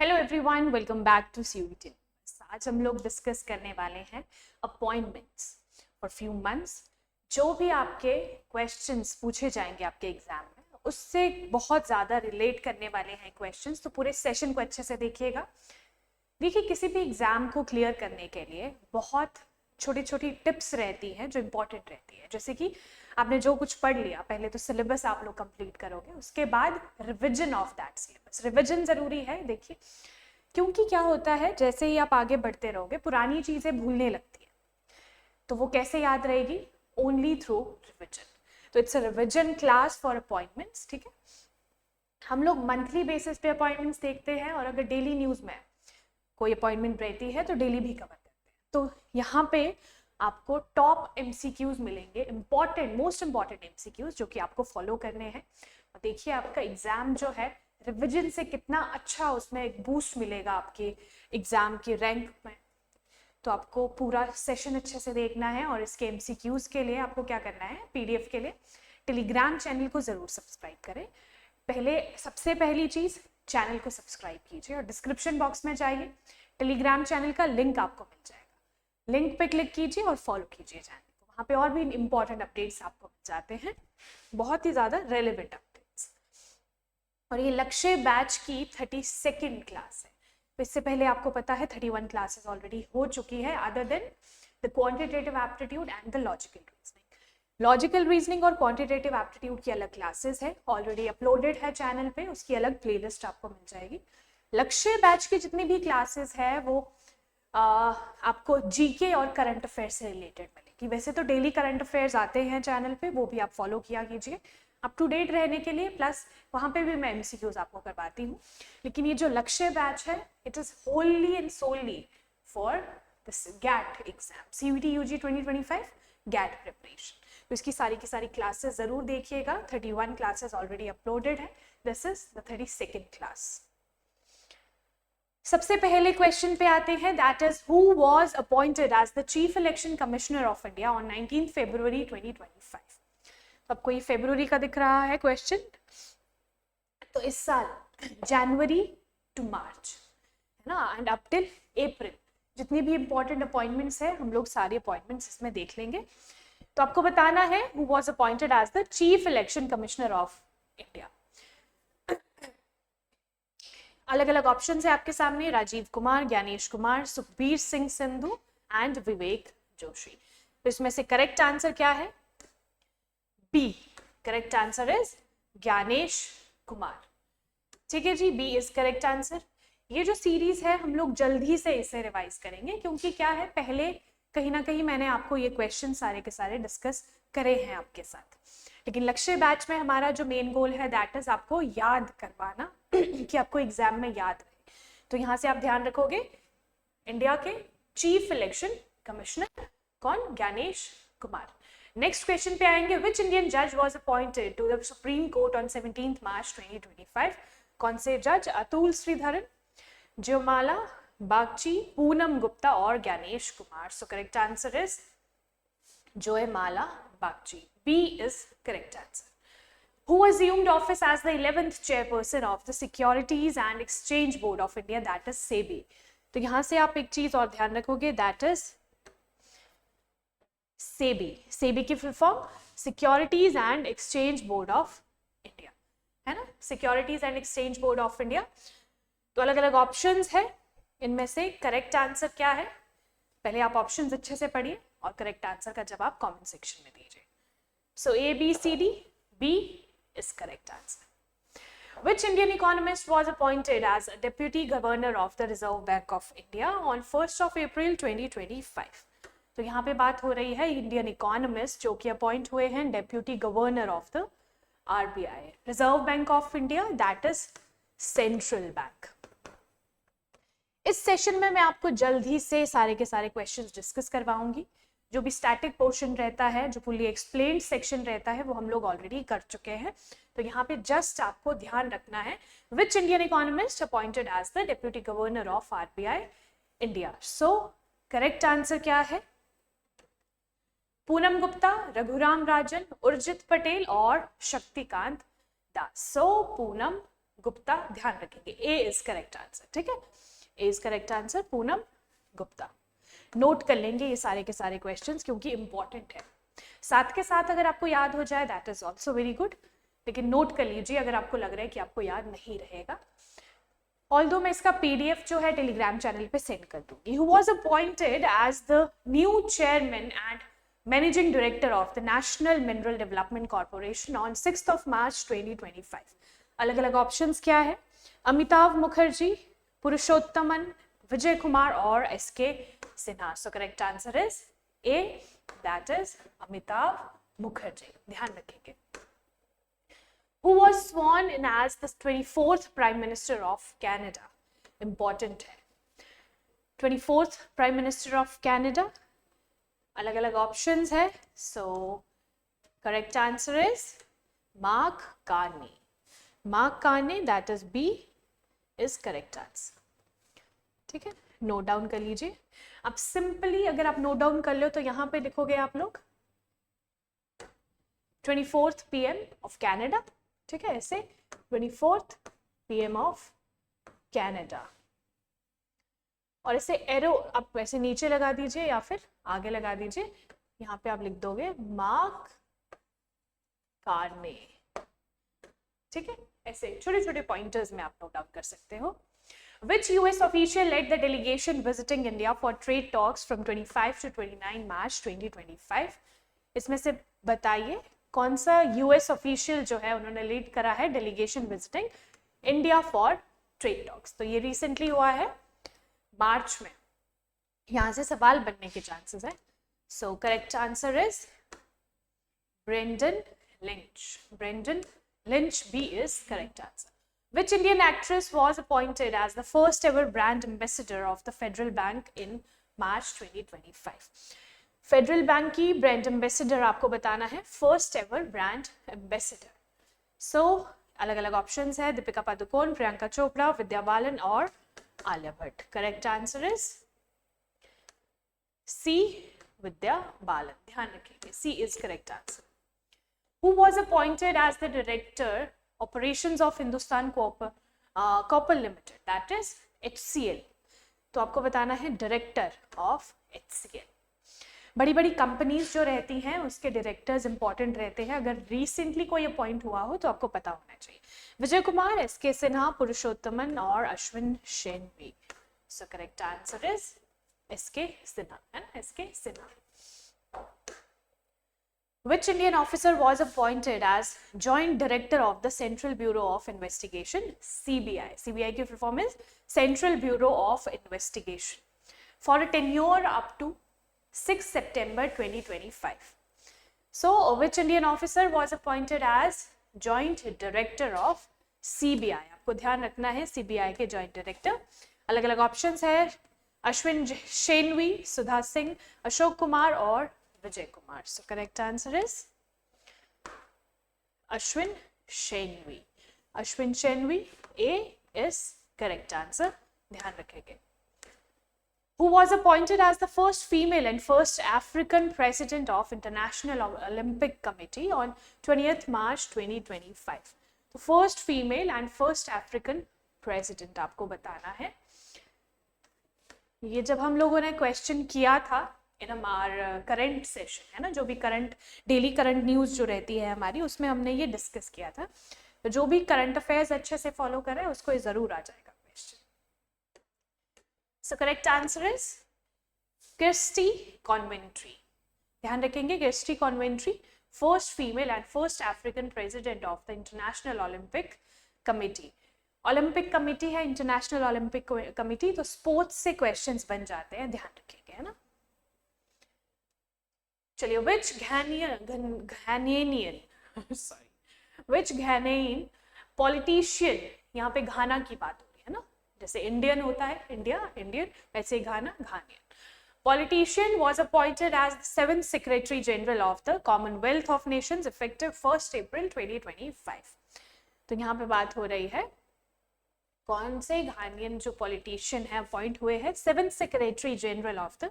Hello everyone, welcome back to CUET। आज हम लोग डिस्कस करने वाले हैं अपॉइंटमेंट्स फॉर फ्यू मंथ्स। जो भी आपके क्वेश्चंस पूछे जाएंगे आपके एग्जाम में, उससे बहुत ज़्यादा रिलेट करने वाले हैं क्वेश्चंस, तो पूरे सेशन को अच्छे से देखिएगा। देखिए, किसी भी एग्जाम को क्लियर करने के लिए बहुत छोटी छोटी टिप्स रहती हैं जो इम्पोर्टेंट रहती है। जैसे कि आपने जो कुछ पढ़ लिया, पहले तो सिलेबस आप लोग कंप्लीट करोगे, उसके बाद revision of that syllabus. Revision ज़रूरी है, देखिए, क्योंकि क्या होता है, जैसे ही आप आगे बढ़ते रहोगे पुरानी चीज़ें भूलने लगती हैं, तो वो कैसे याद रहेगी? Only through revision. तो it's a revision class for appointments, ठीक है। हम लोग मंथली बेसिस पे अपॉइंटमेंट्स देखते हैं, और अगर डेली न्यूज़ में कोई अपॉइंटमेंट रहती है तो डेली भी कवर करते हैं। तो यहाँ पे आपको टॉप MCQs मिलेंगे, इंपॉर्टेंट, मोस्ट इंपॉर्टेंट MCQs, जो कि आपको फॉलो करने हैं। और देखिए, आपका एग्जाम जो है रिविजन से कितना अच्छा, उसमें एक बूस्ट मिलेगा आपके एग्जाम की रैंक में। तो आपको पूरा सेशन अच्छे से देखना है, और इसके MCQs के लिए आपको क्या करना है, PDF के लिए टेलीग्राम चैनल को ज़रूर सब्सक्राइब करें। सबसे पहली चीज़, चैनल को सब्सक्राइब कीजिए और डिस्क्रिप्शन बॉक्स में जाइए, टेलीग्राम चैनल का लिंक आपको मिल जाएगा। लिंक पे क्लिक कीजिए और फॉलो कीजिए चैनल को। वहाँ पे और भी इंपॉर्टेंट अपडेट्स आपको मिल जाते हैं, बहुत ही ज़्यादा रेलिवेंट अपडेट्स। और ये लक्ष्य बैच की 32nd क्लास है। तो इससे पहले आपको पता है 31 क्लासेस ऑलरेडी हो चुकी है, other than the quantitative aptitude and the logical reasoning. Logical reasoning और क्वांटिटेटिव एप्टीट्यूड की अलग क्लासेस है, ऑलरेडी अपलोडेड है चैनल पे, उसकी अलग प्लेलिस्ट आपको मिल जाएगी। लक्ष्य बैच की जितनी भी क्लासेस है वो आपको GK और करंट अफेयर से रिलेटेड मिलेगी। वैसे तो डेली करंट अफेयर्स आते हैं चैनल पे, वो भी आप फॉलो किया कीजिए अप टू डेट रहने के लिए। प्लस वहाँ पे भी मैं MCQs आपको करवाती हूँ। लेकिन ये जो लक्ष्य बैच है, it is wholly and solely for this GAT exam, CUET UG 2025 GAT preparation. तो इसकी सारी की सारी क्लासेस ज़रूर देखिएगा। 31 क्लासेस ऑलरेडी अपलोडेड है, this is the 32nd class. सबसे पहले क्वेश्चन पे आते हैं, that is who was appointed as the chief election commissioner of India on 19 February 2025। तो आपको ये फरवरी का दिख रहा है क्वेश्चन। तो इस साल जनवरी टू मार्च है ना, एंड अप टिल अप्रैल जितनी भी इंपॉर्टेंट अपॉइंटमेंट्स है, हम लोग सारी अपॉइंटमेंट्स इसमें देख लेंगे। तो आपको बताना है who was appointed as the chief election commissioner of India. अलग अलग ऑप्शन है आपके सामने, राजीव कुमार, ज्ञानेश कुमार, सुखबीर सिंह सिंधु एंड विवेक जोशी। तो इसमें से करेक्ट आंसर क्या है? B। Correct answer is Gyanesh Kumar. ठीक है जी, B इज करेक्ट आंसर। ये जो सीरीज है हम लोग जल्दी से इसे रिवाइज करेंगे, क्योंकि क्या है, पहले कहीं ना कहीं मैंने आपको ये क्वेश्चन सारे के सारे डिस्कस करे हैं आपके साथ। लेकिन लक्ष्य बैच में हमारा जो मेन गोल है, दैट इज आपको याद करवाना कि आपको एग्जाम में याद रहे। तो यहाँ से आप ध्यान रखोगे, इंडिया के चीफ इलेक्शन कमिश्नर कौन? ज्ञानेश कुमार। नेक्स्ट क्वेश्चन पे आएंगे, विच इंडियन जज was appointed to the supreme court on 17 March 2025। कौन से जज? अतुल श्रीधरन, ज्योमाला बागची, पूनम गुप्ता और Gyanesh Kumar. So correct answer is Jyomala Bagchi. B is correct answer. Who assumed office as the 11th chairperson of the Securities and Exchange Board of India, that is SEBI. तो यहाँ से आप एक चीज और ध्यान रखोगे, that is SEBI. SEBI की full form Securities and Exchange Board of India, है ना? Securities and Exchange Board of India. तो अलग अलग ऑप्शंस है, इनमें से करेक्ट आंसर क्या है? पहले आप ऑप्शंस अच्छे से पढ़िए और करेक्ट आंसर का जवाब कमेंट सेक्शन में दीजिए। So A, B, C, D, B is correct answer. Which Indian economist was appointed as a Deputy Governor of the Reserve Bank of India on 1st of April 2025? तो यहाँ पे बात हो रही है इंडियन इकोनॉमिस्ट जो कि अपॉइंट हुए हैं deputy governor of the RBI, reserve bank of India, that is central bank. इस सेशन में मैं आपको जल्दी से सारे के सारे क्वेश्चंस डिस्कस करवाऊंगी। जो भी स्टैटिक पोर्शन रहता है, जो फुली एक्सप्लेन्ड सेक्शन रहता है, वो हम लोग ऑलरेडी कर चुके हैं। तो यहाँ पे जस्ट आपको ध्यान रखना है, which Indian economist appointed as the deputy governor of RBI India. So correct answer क्या है? पूनम गुप्ता, रघुराम राजन, उर्जित पटेल और शक्तिकांत दास। सो पूनम गुप्ता, ध्यान रखेंगे ए इज करेक्ट आंसर, ठीक है, A is correct answer, Poonam Gupta. Note कर लेंगे ये सारे के सारे क्वेश्चंस क्योंकि इंपॉर्टेंट है। साथ के साथ अगर आपको याद हो जाए that is also very good, लेकिन नोट कर लीजिए अगर आपको लग रहा है कि आपको याद नहीं रहेगा। ऑल्दो मैं इसका पीडीएफ जो है टेलीग्राम चैनल पे सेंड कर दूंगी। Who was appointed as the new chairman and managing director of the national mineral development corporation on 6 March 2025। अलग अलग ऑप्शंस क्या है? अमिताभ मुखर्जी, पुरुषोत्तमन, विजय कुमार और SK Sinha. So correct answer is A, that is Amitabh Mukherjee, ध्यान रखेंगे। Who was sworn in as the 24th Prime Minister of Canada? Important है। 24th Prime Minister of Canada, अलग अलग options है। So correct answer is Mark Carney. Mark Carney, that is B, is correct answer. ठीक है, note down कर लीजिए। अब simply अगर आप नोट डाउन कर लो तो यहाँ पे लिखोगे आप लोग 24th PM of Canada, ठीक है, ऐसे 24th PM ऑफ कैनेडा, और ऐसे एरो आप वैसे नीचे लगा दीजिए या फिर आगे लगा दीजिए। यहाँ पे आप लिख दोगे मार्क कार्ने, ठीक है, ऐसे छोटे छोटे पॉइंटर्स में आप नोट डाउन कर सकते हो। Which US official led the delegation visiting India for trade talks from 25 to 29 March 2025? इसमें से बताइए कौन सा यूएस ऑफिशियल जो है उन्होंने लीड करा है delegation visiting India for trade talks. तो ये रिसेंटली हुआ है मार्च में, यहां से सवाल बनने के चांसेस है। So correct answer is Brendan Lynch, Brendan Lynch, B is correct answer. Which Indian actress was appointed as the first ever brand ambassador of the Federal Bank in March 2025? Federal bank की brand ambassador आपको बताना है, first ever brand ambassador. सो अलग अलग options है, दीपिका पादुकोण, प्रियंका चोपड़ा, विद्या बालन और Alia Bhatt. Correct answer is C, Vidya Balan, ध्यान रखिए C is correct answer. Who was appointed as the director operations of Hindustan Copper Limited, that is HCL। तो आपको बताना है डायरेक्टर ऑफ HCL। बड़ी बड़ी कंपनीज जो रहती हैं उसके डायरेक्टर्स इंपॉर्टेंट रहते हैं, अगर रिसेंटली कोई अपॉइंट हुआ हो तो आपको पता होना चाहिए। विजय कुमार, एसके सिन्हा, पुरुषोत्तमन और Ashwin Shenvi. So correct answer is SK Sinha, है ना, SK Sinha. Which Indian officer was appointed as Joint Director of the Central Bureau of Investigation, CBI? CBI की full form is Central Bureau of Investigation, for a tenure up to 6 September 2025. So, which Indian officer was appointed as Joint Director of CBI? आपको ध्यान रखना है CBI के Joint Director। अलग अलग options है, अश्विन शेनवी, सुधा सिंह, अशोक कुमार और Vijay Kumar. So correct answer is Ashwin Shenvi, Ashwin Shenvi, A is correct answer, ध्यान रखेंगे। Who was appointed as the first female and first African president of International Olympic Committee on 20th March 2025? तो first female and first African president आपको बताना है। ये जब हम लोगों ने क्वेश्चन किया था इन हमारा करंट सेशन, है ना, जो भी करंट डेली करंट न्यूज़ जो रहती है हमारी, उसमें हमने ये डिस्कस किया था। तो जो भी करंट अफेयर्स अच्छे से फॉलो करें उसको ज़रूर आ जाएगा question. So correct answer is Christy Conventry, ध्यान रखेंगे Christy Conventry, first female and first African president of the International Olympic Committee। Olympic committee है इंटरनेशनल ओलंपिक कमिटी, तो स्पोर्ट्स से क्वेश्चंस बन जाते हैं, ध्यान रखेंगे, है ना। चलिए, which Ghanaian politician, यहाँ पे घाना की बात हो रही है ना, जैसे इंडियन होता है इंडिया, इंडियन, वैसे घाना, Ghanaian. Politician was appointed as the 7th Secretary General of the Commonwealth of Nations effective 1st April 2025। तो यहाँ पे बात हो रही है कौन से घानियन जो पॉलिटिशियन है अपॉइंट हुए हैं 7th Secretary General of the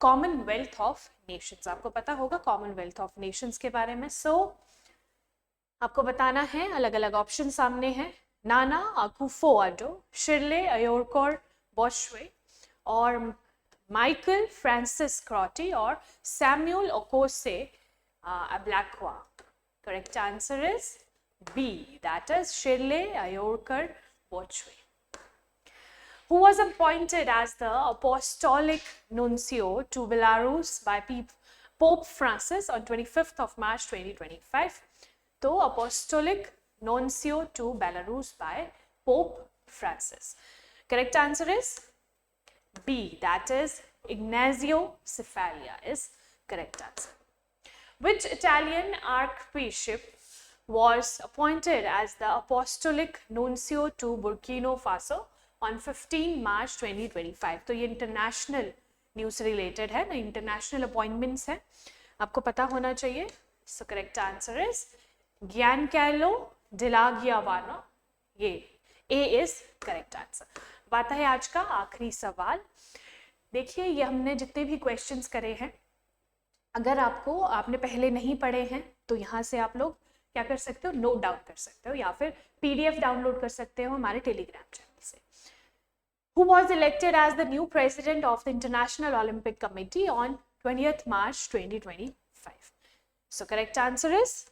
Commonwealth of Nations। आपको पता होगा Commonwealth of Nations के बारे में। सो आपको बताना है, अलग अलग ऑप्शन सामने हैं, नाना अकुफो-अडो, शिर्ले अयोरकोर बोश्वे, और माइकल फ्रांसिस क्रॉटी, और Samuel ओकोसे अब्लाक्वा? Correct answer is B, that is Shirley Ayorkar Bochwe. Who was appointed as the apostolic nuncio to Belarus by Pope Francis on 25th of March 2025? तो apostolic nuncio to Belarus by Pope Francis. Correct answer is B, that is Ignazio Cifalia is correct answer. Which Italian archbishop was appointed as the apostolic nuncio to Burkina Faso on 15 March 2025? तो ये international news से related है ना, international appointments है, आपको पता होना चाहिए. सो करेक्ट आंसर इज गियानकैलो डिला गियावाना, ये ए इज करेक्ट आंसर. बात है आज का आखिरी सवाल. देखिए ये हमने जितने भी क्वेश्चंस करे हैं, अगर आपने पहले नहीं पढ़े हैं तो यहाँ से आप लोग क्या कर सकते हो, नोट डाउन कर सकते हो या फिर PDF डाउनलोड कर सकते हो हमारे टेलीग्राम चैनल से. Who was elected as the new president of the International Olympic Committee on 20th March 2025? So correct answer is,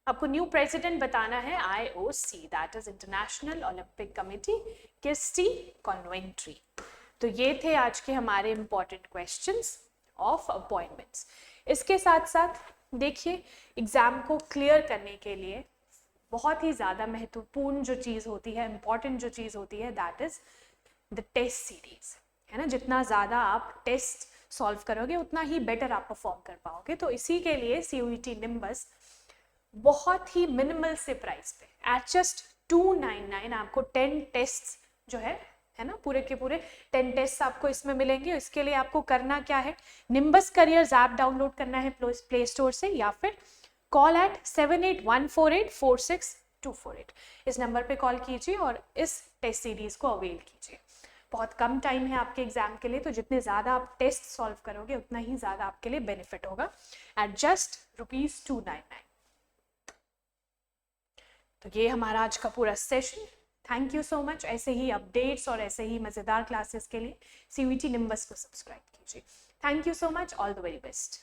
आपको न्यू प्रेसिडेंट बताना है IOC, that is International Olympic Committee, Kirsty Coventry. तो ये थे आज के हमारे इंपॉर्टेंट क्वेश्चंस ऑफ अपॉइंटमेंट्स. इसके साथ साथ देखिए एग्जाम को क्लियर करने के लिए बहुत ही ज़्यादा महत्वपूर्ण जो चीज़ होती है, इंपॉर्टेंट जो चीज़ होती है, that is the test series, है ना. जितना ज़्यादा आप टेस्ट सॉल्व करोगे उतना ही बेटर आप परफॉर्म कर पाओगे. तो इसी के लिए CUET निम्बस बहुत ही मिनिमल से प्राइस पे एट जस्ट 299 आपको 10 टेस्ट जो है ना, पूरे के पूरे 10 टेस्ट आपको इसमें मिलेंगे. इसके लिए आपको करना क्या है, निम्बस करियर्स ऐप डाउनलोड करना है प्ले स्टोर से, या फिर कॉल एट 7814846248, इस नंबर पे कॉल कीजिए और इस टेस्ट सीरीज को अवेल कीजिए. बहुत कम टाइम है आपके एग्जाम के लिए, तो जितने ज़्यादा आप टेस्ट सॉल्व करोगे उतना ही ज़्यादा आपके लिए बेनिफिट होगा एट जस्ट ₹299. तो ये हमारा आज का पूरा session. Thank you so much. ऐसे ही अपडेट्स और ऐसे ही मज़ेदार क्लासेस के लिए CUET निम्बस को सब्सक्राइब कीजिए. Thank you so much. All the very best.